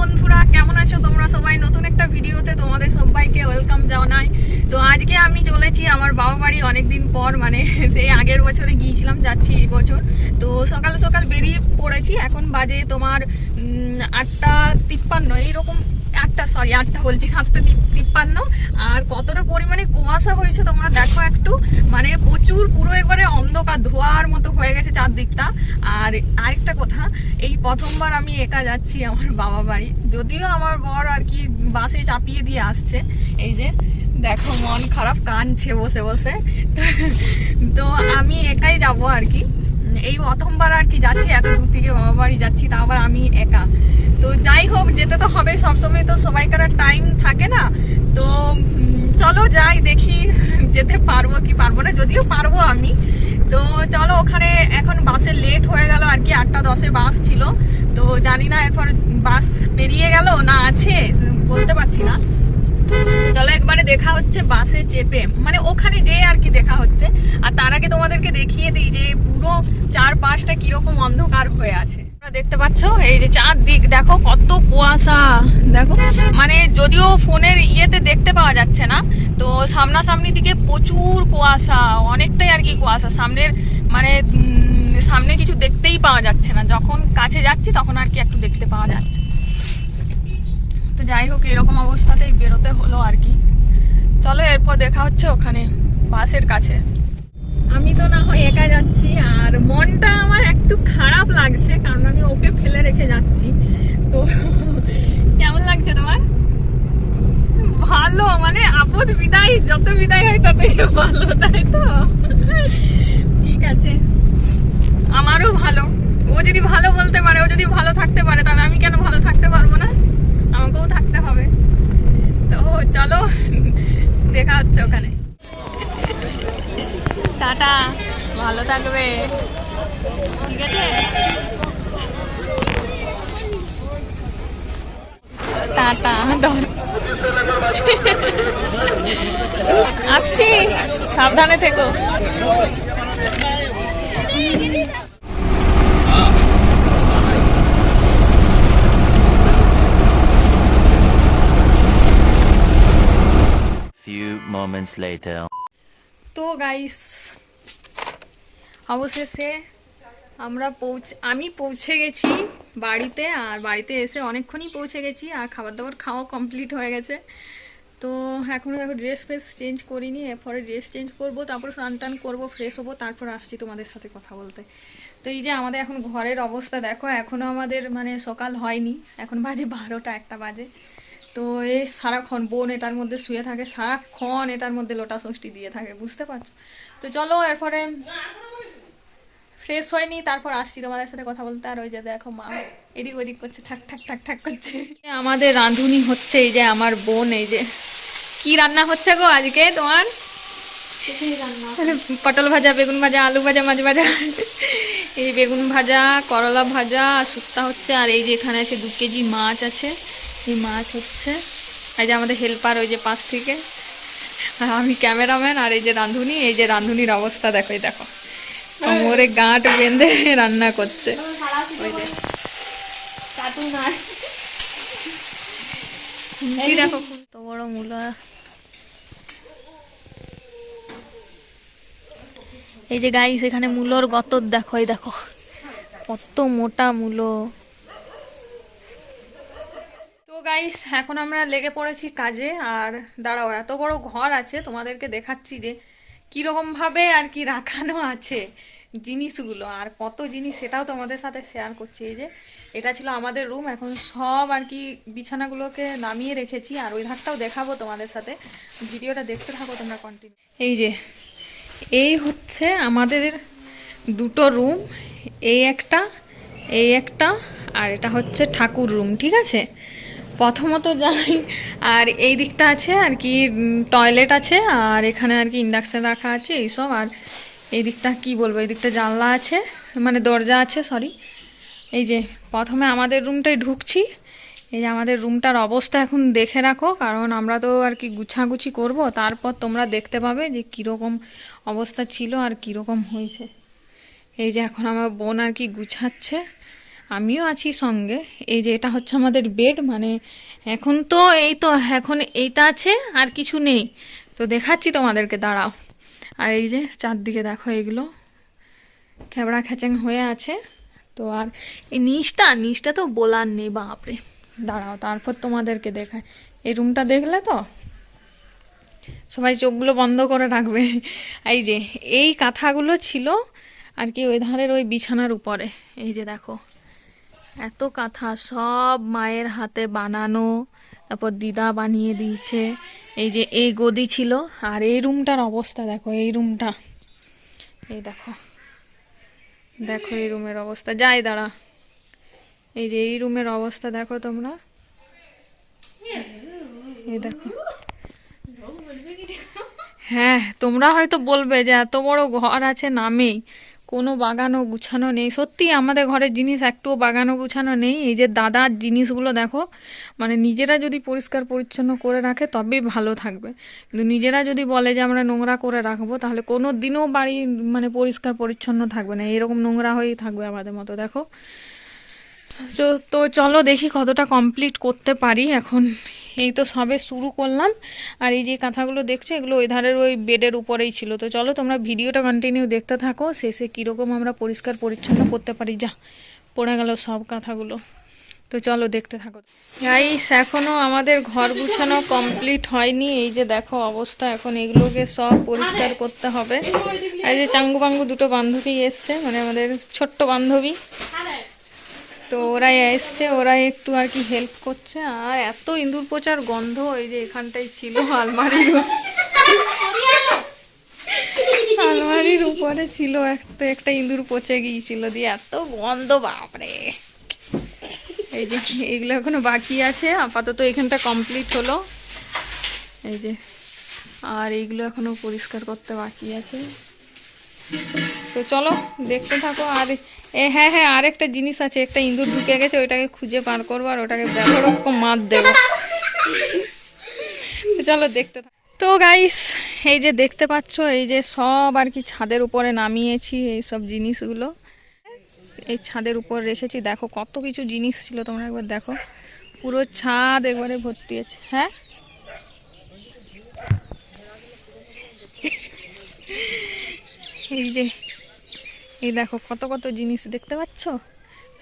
বন্ধুরা, কেমন আছো তোমরা সবাই? নতুন একটা ভিডিওতে তোমাদের সবাইকে ওয়েলকাম জানাই। তো আজকে আমি চলেছি আমার বাবা বাড়ি অনেকদিন পর, মানে সেই আগের বছরে গিয়েছিলাম, যাচ্ছি এই বছর। তো সকাল সকাল বেরিয়ে পড়েছি। এখন বাজে তোমার 8:53 এইরকম। 8টা বলছি, 7:53। আর কতটা পরিমাণে কুয়াশা হয়েছে তোমরা দেখো একটু, মানে প্রচুর, পুরো একবারে অন্ধকার ধোঁয়ার মতো হয়ে গেছে চারদিকটা। আর আরেকটা কথা, এই প্রথমবার আমি একা যাচ্ছি আমার বাবা বাড়ি, যদিও আমার বর আর কি বাসে চাপিয়ে দিয়ে আসছে। এই যে দেখো, মন খারাপ, কাঁদছে বসে বসে। তো আমি একাই যাব আর কি, এই প্রথমবার আর কি যাচ্ছি, এত দূর থেকে বাবা বাড়ি যাচ্ছি, তা আবার আমি একা। তো যাই হোক, যেতে তো হবে, সবসময় তো সবাইকার টাইম থাকে না। তো চলো যাই, দেখি যেতে পারবো কি পারবো না, যদিও পারবো আমি। তো চলো, ওখানে এখন বাসে লেট হয়ে গেল আর কি, 8:10 বাস ছিল। তো জানি না এরপর বাস পেরিয়ে গেল না আছে, বলতে পারছি না। চলো একবারে দেখা হচ্ছে বাসে চেপে, মানে ওখানে যে আর কি দেখা হচ্ছে। আর তার আগে তোমাদেরকে দেখিয়ে দিই যে পুরো চারপাশটা কিরকম অন্ধকার হয়ে আছে। দেখতে পাচ্ছ এই যে চারদিক দেখো কত কুয়াশা, দেখো মানে যদিও ফোনের ইয়েতে দেখতে পাওয়া যাচ্ছে না, তো সামনাসামনি দিকে প্রচুর কুয়াশা, অনেকটাই আর কি কুয়াশা। সামনের মানে সামনে কিছু দেখতেই পাওয়া যাচ্ছে না, যখন কাছে যাচ্ছি তখন আর কি একটু দেখতে পাওয়া যাচ্ছে। তো যাই হোক, এরকম অবস্থাতেই বেরোতে হলো আর কি। চলো এরপর দেখা হচ্ছে ওখানে বাসের কাছে। আমি তো না হয় একা যাচ্ছি, আর মনটা আমার একটু খারাপ লাগছে, কারণ আমি ওকে ফেলে রেখে যাচ্ছি। তো কেমন লাগছে তোমার? ভালো, মানে আপদ বিদায়, যত বিদায় হয় ততই ভালো, তাই তো? ঠিক আছে, আমারও ভালো। ও যদি ভালো বলতে পারে, ও যদি ভালো থাকতে পারে, তাহলে আমি কেন ভালো থাকতে পারবো না? আমাকেও থাকতে হবে। তো চলো দেখা হচ্ছে ওখানে। টাটা, ভালো থাকবে, ঠিক আছে? টাটা, আসছি, সাবধানে থেকো। Few moments later. তো গাইস, অবশেষে আমি পৌঁছে গেছি বাড়িতে। আর বাড়িতে এসে অনেকক্ষণই পৌঁছে গেছি, আর খাবার দাবার খাওয়া কমপ্লিট হয়ে গেছে। তো এখনও দেখো ড্রেস ফ্রেস চেঞ্জ করিনি, এরপরে ড্রেস চেঞ্জ করবো, তারপর স্নান টান করবো, ফ্রেশ হবো, তারপর আসছি তোমাদের সাথে কথা বলতে। তো এই যে আমাদের এখন ঘরের অবস্থা দেখো, এখনও আমাদের মানে সকাল হয়নি, এখন বাজে 12টা বাজে। তো এই সারাক্ষণ বোন এটার মধ্যে শুয়ে থাকে, সারাক্ষণ এটার মধ্যে লোটা ষষ্ঠী দিয়ে থাকে, বুঝতে পারছো? তো চলো এরপরে ফ্রেশ হয়নি, তারপর আসছি তোমাদের সাথে কথা বলতে। আর ওই যে দেখো মা এদিক ওদিক করছে, ঠাক ঠাক ঠাক ঠাক করছে। আমাদের রাঁধুনি হচ্ছে এই যে আমার বোন। এই যে কি রান্না হচ্ছে গো আজকে তোমার? পটল ভাজা, বেগুন ভাজা, আলু ভাজা, মাছ ভাজা, এই বেগুন ভাজা, করলা ভাজা, শুক্তা হচ্ছে। আর এই যে এখানে আছে 2 কেজি মাছ আছে, এই মাছ হচ্ছে। এই যে আমাদের হেল্পার ওই যে পাশ থেকে, আর আমি ক্যামেরাম্যান। আর এই যে রাঁধুনি, এই যে রাঁধুনির অবস্থা দেখো, এই দেখো কোমরে গাঁট বেঁধে রান্না করছে। ওই যে খুন্তি দেখো, কত বড় মূলা। এই যে গাইস, এখানে মূলোর গতর দেখো, এই দেখো কত মোটা মূলো। তো গাইস, এখন আমরা লেগে পড়েছি কাজে। আর দাঁড়াও, এত বড় ঘর আছে, তোমাদেরকে দেখাচ্ছি যে কিরকম ভাবে আর কি রাখানো আছে জিনিসগুলো, আর কত জিনিস সেটাও তোমাদের সাথে শেয়ার করছি। এই যে এটা ছিল আমাদের রুম, এখন সব আর কি বিছানাগুলোকে নামিয়ে রেখেছি। আর ওই ধারটাও দেখাবো তোমাদের সাথে, ভিডিওটা দেখতে থাকো তোমরা কন্টিনিউ। এই যে এই হচ্ছে আমাদের 2টো রুম, এই একটা, আর এটা হচ্ছে ঠাকুর রুম, ঠিক আছে? প্রথমত যাই, আর এই দিকটা আছে আর কি টয়লেট আছে, আর এখানে আর কি ইন্ডাকশান রাখা আছে এইসব। আর এই দিকটা কি বলবো, এই দিকটা জানলা আছে, মানে দরজা আছে, সরি। এই যে প্রথমে আমাদের রুমটাই ঢুকছি। এই যে আমাদের রুমটার অবস্থা এখন দেখে রাখো, কারণ আমরা তো আর কি গুছাগুছি করব, তারপর তোমরা দেখতে পাবে যে কীরকম অবস্থা ছিল আর কীরকম হয়েছে। এই যে এখন আমার বোন আর কি গুছাচ্ছে। আমিও আছি সঙ্গে। এই যে এটা হচ্ছে আমাদের বেড, মানে এখন তো এখন এইটা আছে আর কিছু নেই, তো দেখাচ্ছি তোমাদেরকে, দাঁড়াও। আর এই যে চারদিকে দেখো এগুলো খেবড়া খেচেং হয়ে আছে। তো আর এই নিচটা তো বলার নেই, বাপরে। দাঁড়াও তারপর তোমাদেরকে দেখায়। এই রুমটা দেখলে তো, সবাই চোখগুলো বন্ধ করে রাখবে। এই যে এই কাঁথাগুলো ছিল আর কি ওই ধারের ওই বিছানার উপরে। এই যে দেখো এত কাঁথা, সব মায়ের হাতে বানানো, তারপর দিদা বানিয়ে দিয়েছে। এই যে এই গদি ছিল। আর এই রুমটার অবস্থা দেখো, এই রুমটা, এই দেখো দেখো এই রুমের অবস্থা, যাই দাঁড়া। এই যে এই রুমের অবস্থা দেখো তোমরা, এই দেখো। হ্যাঁ, তোমরা হয়তো বলবে যে এত বড় ঘর আছে নামেই, কোনো বাগানো গুছানো নেই। সত্যি আমাদের ঘরের জিনিস একটুও বাগানো গুছানো নেই। এই যে দাদার জিনিসগুলো দেখো, মানে নিজেরা যদি পরিষ্কার পরিচ্ছন্ন করে রাখে তবেই ভালো থাকবে। কিন্তু নিজেরা যদি বলে যে আমরা নোংরা করে রাখবো, তাহলে কোনো দিনও বাড়ি মানে পরিষ্কার পরিচ্ছন্ন থাকবে না, এরকম নোংরা হয়েই থাকবে আমাদের মতো। দেখো তো চলো দেখি কতটা কমপ্লিট করতে পারি। এখন এই তো সবে শুরু করলাম। আর এই যে কাঁথাগুলো দেখছো, এগুলো ওই ধারের ওই বেডের উপরেই ছিল। তো চলো তোমরা ভিডিওটা কন্টিনিউ দেখতে থাকো, শেষে কীরকম আমরা পরিষ্কার পরিচ্ছন্ন করতে পারি। যা পড়ে গেল সব কাঁথাগুলো। তো চলো দেখতে থাকো গাইস। এখনও আমাদের ঘর গুছানো কমপ্লিট হয়নি। এই যে দেখো অবস্থা, এখন এগুলোকে সব পরিষ্কার করতে হবে। আর যে চাঙ্গু পাঙ্গু দুটো বান্ধবী এসছে, মানে আমাদের ছোট্ট বান্ধবী, তো ওরাই এসছে, ওরাই একটু আর কি হেল্প করছে। আর এত ইঁদুর পোচার গন্ধ, এই যে এখানটাই ছিল আলমারির উপরে ছিল একটা ইঁদুর পচে গিয়েছিল, দিয়ে এত গন্ধ, বাপরে। এই যে এইগুলো এখনো বাকি আছে, আপাতত এখানটা কমপ্লিট হলো। এই যে আর এইগুলো এখনো পরিষ্কার করতে বাকি আছে। তো চলো দেখতে থাকো। আর হ্যাঁ হ্যাঁ, আরেকটা জিনিস আছে, একটা ইঁদুর ঢুকে গেছে, ওইটাকে খুঁজে পার করবো আর ওটাকে রকম মার দেবো। তো চলো দেখতে থাকো। তো গাইস এই যে দেখতে পাচ্ছ, এই যে সব আর কি ছাদের উপরে নামিয়েছি এই সব জিনিসগুলো, এই ছাদের উপর রেখেছি। দেখো কত কিছু জিনিস ছিল, তোমরা একবার দেখো, পুরো ছাদ একবারে ভর্তি আছে। হ্যাঁ এই যে এই দেখো কত কত জিনিস দেখতে পাচ্ছ,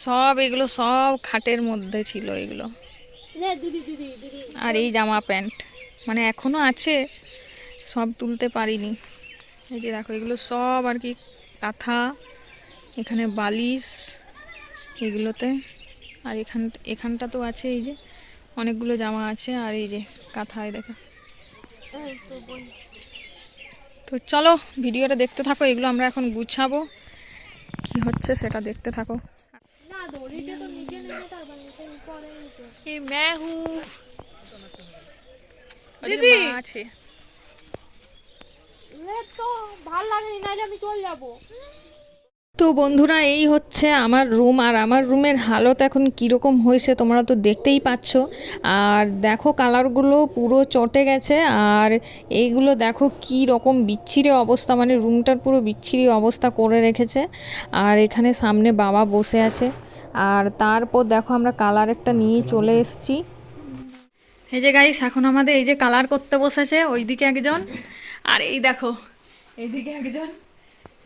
সব এগুলো সব খাটের মধ্যে ছিল এগুলো। আর এই জামা প্যান্ট মানে এখনো আছে, সব তুলতে পারিনি। এই যে দেখো এগুলো সব আর কি কাঁথা, এখানে বালিশ এগুলোতে। আর এখানটা তো আছে, এই যে অনেকগুলো জামা আছে। আর এই যে কাঁথায় দেখো। তো চলো ভিডিওটা দেখতে থাকো, এগুলো আমরা এখন গুছাবো, কি হচ্ছে সেটা দেখতে থাকো। আছে তো বন্ধুরা, এই হচ্ছে আমার রুম। আর আমার রুমের হালত এখন কীরকম হয়েছে তোমরা তো দেখতেই পাচ্ছ। আর দেখো কালারগুলো পুরো চটে গেছে। আর এইগুলো দেখো কি রকম বিচ্ছিরি অবস্থা, মানে রুমটার পুরো বিচ্ছিরি অবস্থা করে রেখেছে। আর এখানে সামনে বাবা বসে আছে। আর তারপর দেখো আমরা কালার একটা নিয়ে চলে এসেছি। এই যে গাইস এখন আমাদের এই যে কালার করতে বসেছে, ওইদিকে একজন আর এই দেখো এইদিকে একজন।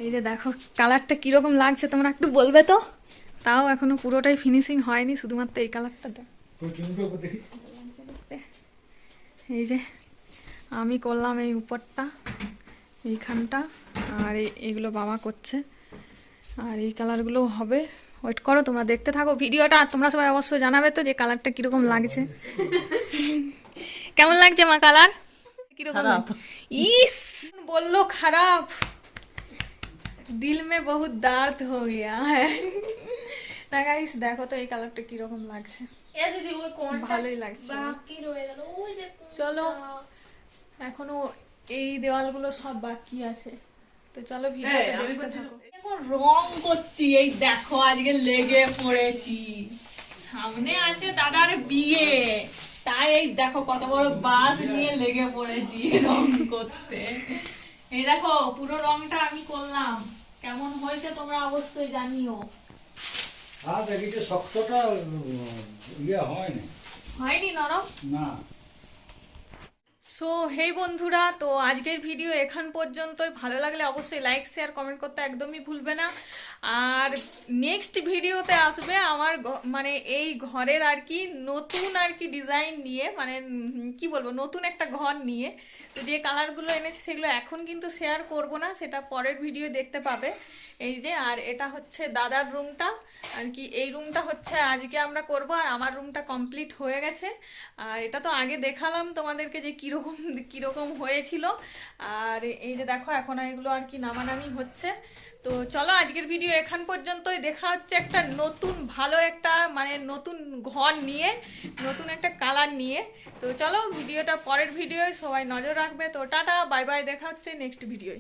এই যে দেখো কালারটা কীরকম লাগছে তোমরা একটু বলবে তো। তাও এখনো পুরোটাই ফিনিশিং হয়নি, শুধুমাত্র এই কালারটা দেখ। এই যে আমি করলাম এই উপরটা, এইখানটা, আর এইগুলো বাবা করছে। আর এই কালারগুলো হবে, ওয়েট করো তোমরা দেখতে থাকো ভিডিওটা। আর তোমরা সবাই অবশ্যই জানাবে তো যে কালারটা কীরকম লাগছে। কেমন লাগছে মা কালার? কিরকম? ইস বললো খারাপ, দিল মে বহুত দার্দ হো গিয়া হ্যাঁ। না গাইস দেখো তো এই কালারটা কিরকম লাগছে। ভালোই লাগছে। চলো এখনো এই দেওয়ালগুলো সব বাকি আছে, তো চলো ভিডিওটা দেখতে থাকো। এখন রং করছি, এই দেখো আজকে লেগে পড়েছি। সামনে আছে দাদার বিয়ে, তাই এই দেখো কত বড় বাস নিয়ে লেগে পড়েছি রং করতে। এই দেখো পুরো রংটা আমি করলাম, কেমন হয়েছে তোমরা অবশ্যই জানিও। আর দেখি যে শক্তটা ইয়ে হয়নি, হয়নি নরম। না। সো হে বন্ধুরা, তো আজকের ভিডিও এখান পর্যন্তই। ভালো লাগলে অবশ্যই লাইক শেয়ার কমেন্ট করতে একদমই ভুলবে না। আর নেক্সট ভিডিওতে আসবে আমার মানে এই ঘরের আর কি নতুন আর কি ডিজাইন নিয়ে, মানে কি বলবো, নতুন একটা ঘর নিয়ে। তো যে কালারগুলো এনেছে সেগুলো এখন কিন্তু শেয়ার করব না, সেটা পরের ভিডিও দেখতে পাবে। এই যে, আর এটা হচ্ছে দাদার রুমটা আর কি, এই রুমটা হচ্ছে আজকে আমরা করব। আর আমার রুমটা কমপ্লিট হয়ে গেছে। আর এটা তো আগে দেখালাম তোমাদেরকে যে কিরকম কিরকম হয়েছিল। আর এই যে দেখো এখন এগুলো আর কি নামানামি হচ্ছে। তো চলো আজকের ভিডিও এখান পর্যন্তই। দেখা হচ্ছে একটা নতুন ভালো একটা মানে নতুন ঘর নিয়ে, নতুন একটা কালার নিয়ে। তো চলো ভিডিওটা পরের ভিডিওয় সবাই নজর রাখবে। তো টাটা বাই বাই, দেখা হচ্ছে নেক্সট ভিডিওয়।